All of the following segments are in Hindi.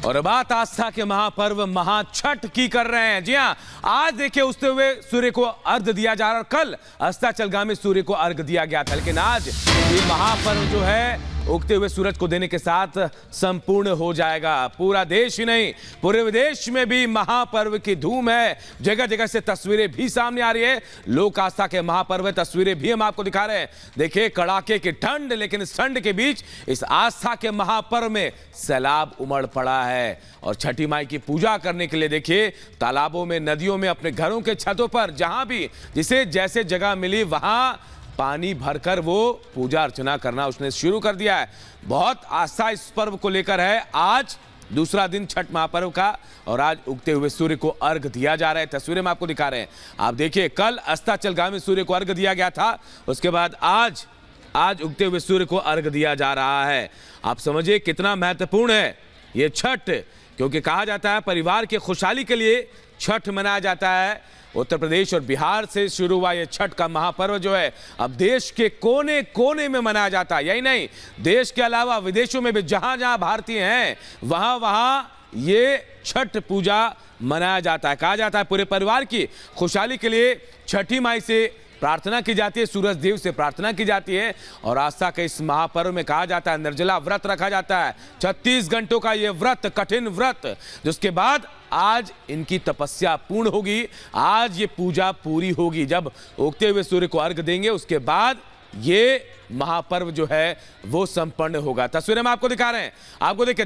और बात आस्था के महापर्व महाछठ की कर रहे हैं। जी हां, आज देखिए उगते हुए सूर्य को अर्घ दिया जा रहा है। कल अस्ताचलगामी सूर्य को अर्घ दिया गया था, लेकिन आज ये महापर्व जो है उगते हुए सूरज को देने के साथ संपूर्ण हो जाएगा। पूरा देश ही नहीं, पूरे विदेश में भी महापर्व की धूम है। जगह जगह से तस्वीरें भी सामने आ रही है। लोक आस्था के महापर्व तस्वीरें भी हम आपको दिखा रहे हैं। देखिए कड़ाके की ठंड, लेकिन इस ठंड के बीच इस आस्था के महापर्व में सैलाब उमड़ पड़ा है। और छठी माई की पूजा करने के लिए देखिए तालाबों में, नदियों में, अपने घरों के छतों पर, जहां भी जिसे जैसे जगह मिली वहां पानी भरकर वो पूजा अर्चना करना उसने शुरू कर दिया है। बहुत आस्था इस पर्व को लेकर है। आज दूसरा दिन छठ महापर्व का और आज उगते हुए सूर्य को अर्घ दिया जा रहा है। तस्वीरें हम आपको दिखा रहे हैं। आप देखिए कल अस्ताचलगामी सूर्य को अर्घ दिया गया था, उसके बाद आज उगते हुए सूर्य को अर्घ दिया जा रहा है। आप समझिए कितना महत्वपूर्ण है ये छठ, क्योंकि कहा जाता है परिवार की खुशहाली के लिए छठ मनाया जाता है। उत्तर प्रदेश और बिहार से शुरू हुआ ये छठ का महापर्व जो है अब देश के कोने कोने में मनाया जाता है। यही नहीं, देश के अलावा विदेशों में भी जहां जहां भारतीय हैं वहां वहां ये छठ पूजा मनाया जाता है। कहा जाता है पूरे परिवार की खुशहाली के लिए छठी माई से प्रार्थना की जाती है, सूरज देव से प्रार्थना की जाती है। और आस्था के इस महापर्व में कहा जाता है निर्जला व्रत रखा जाता है। 36 घंटों का ये व्रत, कठिन व्रत, जिसके बाद आज इनकी तपस्या पूर्ण होगी। आज ये पूजा पूरी होगी। जब उगते हुए सूर्य को अर्घ देंगे उसके बाद ये महापर्व जो है वो संपन्न होगा। तस्वीरें हम आपको दिखा रहे हैं। आपको देखिए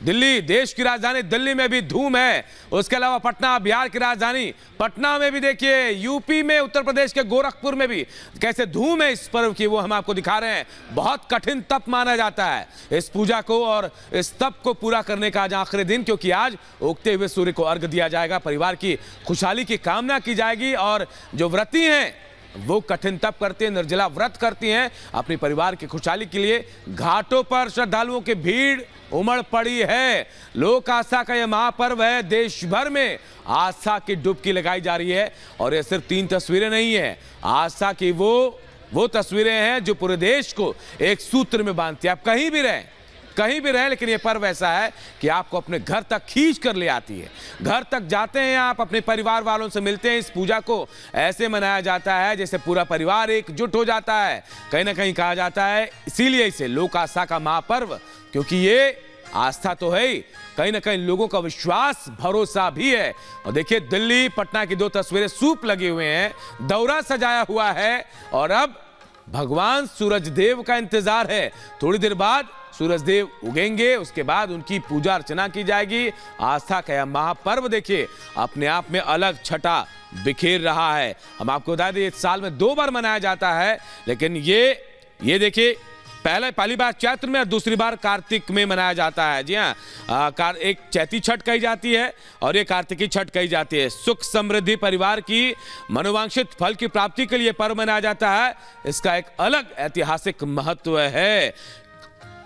दिल्ली देश की राजधानी दिल्ली में भी धूम है। उसके अलावा पटना बिहार की राजधानी पटना में भी देखिए, यूपी में, उत्तर प्रदेश के गोरखपुर में भी कैसे धूम है इस पर्व की, वो हम आपको दिखा रहे हैं। बहुत कठिन तप माना जाता है इस पूजा को और इस तप को पूरा करने का आज आखिरी दिन, क्योंकि आज उगते हुए सूर्य को अर्घ दिया जाएगा। परिवार की खुशहाली की कामना की जाएगी और जो व्रती हैं वो कठिन तप करते हैं, निर्जला व्रत करती हैं अपने परिवार की खुशहाली के लिए। घाटों पर श्रद्धालुओं की भीड़ उमड़ पड़ी है। लोक आस्था का यह महापर्व है। देश भर में आस्था की डुबकी लगाई जा रही है। और ये सिर्फ 3 तस्वीरें नहीं है, आस्था की वो तस्वीरें हैं जो पूरे देश को एक सूत्र में बांधती है। आप कहीं भी रहें, लेकिन ये पर्व ऐसा है कि आपको अपने घर तक खींच कर ले आती है। घर तक जाते हैं आप, अपने परिवार वालों से मिलते हैं। इस पूजा को ऐसे मनाया जाता है जैसे पूरा परिवार एकजुट हो जाता है। कहीं ना कहीं कहा जाता है इसीलिए इसे लोक आस्था का महापर्व, क्योंकि ये आस्था तो है ही, कहीं ना कहीं लोगों का विश्वास, भरोसा भी है। और देखिए दिल्ली पटना की 2 तस्वीरें, सूप लगे हुए हैं, दौरा सजाया हुआ है और अब भगवान सूरज देव का इंतजार है। थोड़ी देर बाद सूरज देव उगेंगे, उसके बाद उनकी पूजा अर्चना की जाएगी। आस्था का यह महापर्व देखिए अपने आप में अलग छटा बिखेर रहा है। हम आपको बता दें इस साल में 2 बार मनाया जाता है, लेकिन ये देखिए पहली बार चैत्र में और दूसरी बार कार्तिक में मनाया जाता है। जी हाँ, एक चैती छठ कही जाती है और एक कार्तिकी छठ कही जाती है। सुख समृद्धि परिवार की मनोवांछित फल की प्राप्ति के लिए पर्व मनाया जाता है। इसका एक अलग ऐतिहासिक महत्व है।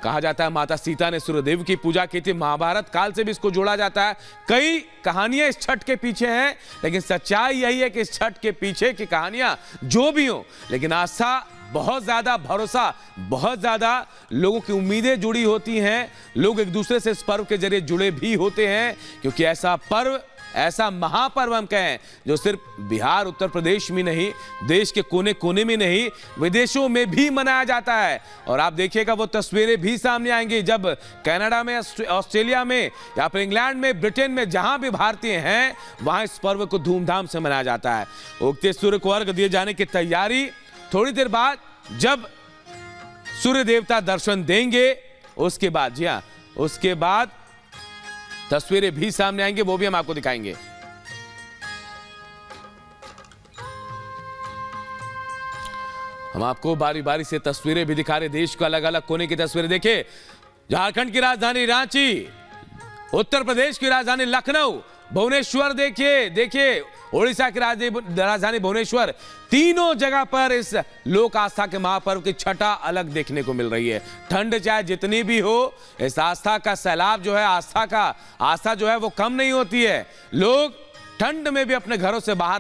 कहा जाता है माता सीता ने सूर्यदेव की पूजा की थी। महाभारत काल से भी इसको जोड़ा जाता है। कई कहानियां इस छठ के पीछे हैं, लेकिन सच्चाई यही है कि इस छठ के पीछे की कहानियां जो भी हो, लेकिन आस्था, बहुत ज्यादा भरोसा, बहुत ज्यादा लोगों की उम्मीदें जुड़ी होती हैं। लोग एक दूसरे से इस पर्व के जरिए जुड़े भी होते हैं, क्योंकि ऐसा पर्व, ऐसा महापर्व हम कहें जो सिर्फ बिहार उत्तर प्रदेश में नहीं, देश के कोने कोने में नहीं, विदेशों में भी मनाया जाता है। और आप देखिएगा वो तस्वीरें भी सामने आएंगी जब कनाडा में, ऑस्ट्रेलिया में या फिर इंग्लैंड में, ब्रिटेन में, जहां भी भारतीय हैं वहां इस पर्व को धूमधाम से मनाया जाता है। उगते सूर्य को अर्घ दिए जाने की तैयारी, थोड़ी देर बाद जब सूर्य देवता दर्शन देंगे उसके बाद, जी हाँ, उसके बाद तस्वीरें भी सामने आएंगे, वो भी हम आपको दिखाएंगे। हम आपको बारी बारी से तस्वीरें भी दिखा रहे, देश के अलग अलग कोने की तस्वीरें। देखिए झारखंड की राजधानी रांची, उत्तर प्रदेश की राजधानी लखनऊ, भुवनेश्वर, देखिए ओडिशा की राजधानी भुवनेश्वर, तीनों जगह पर इस लोक आस्था के महापर्व की छटा अलग देखने को मिल रही है। ठंड चाहे जितनी भी हो, इस आस्था का सैलाब जो है, आस्था जो है वो कम नहीं होती है। लोग ठंड में भी अपने घरों से बाहर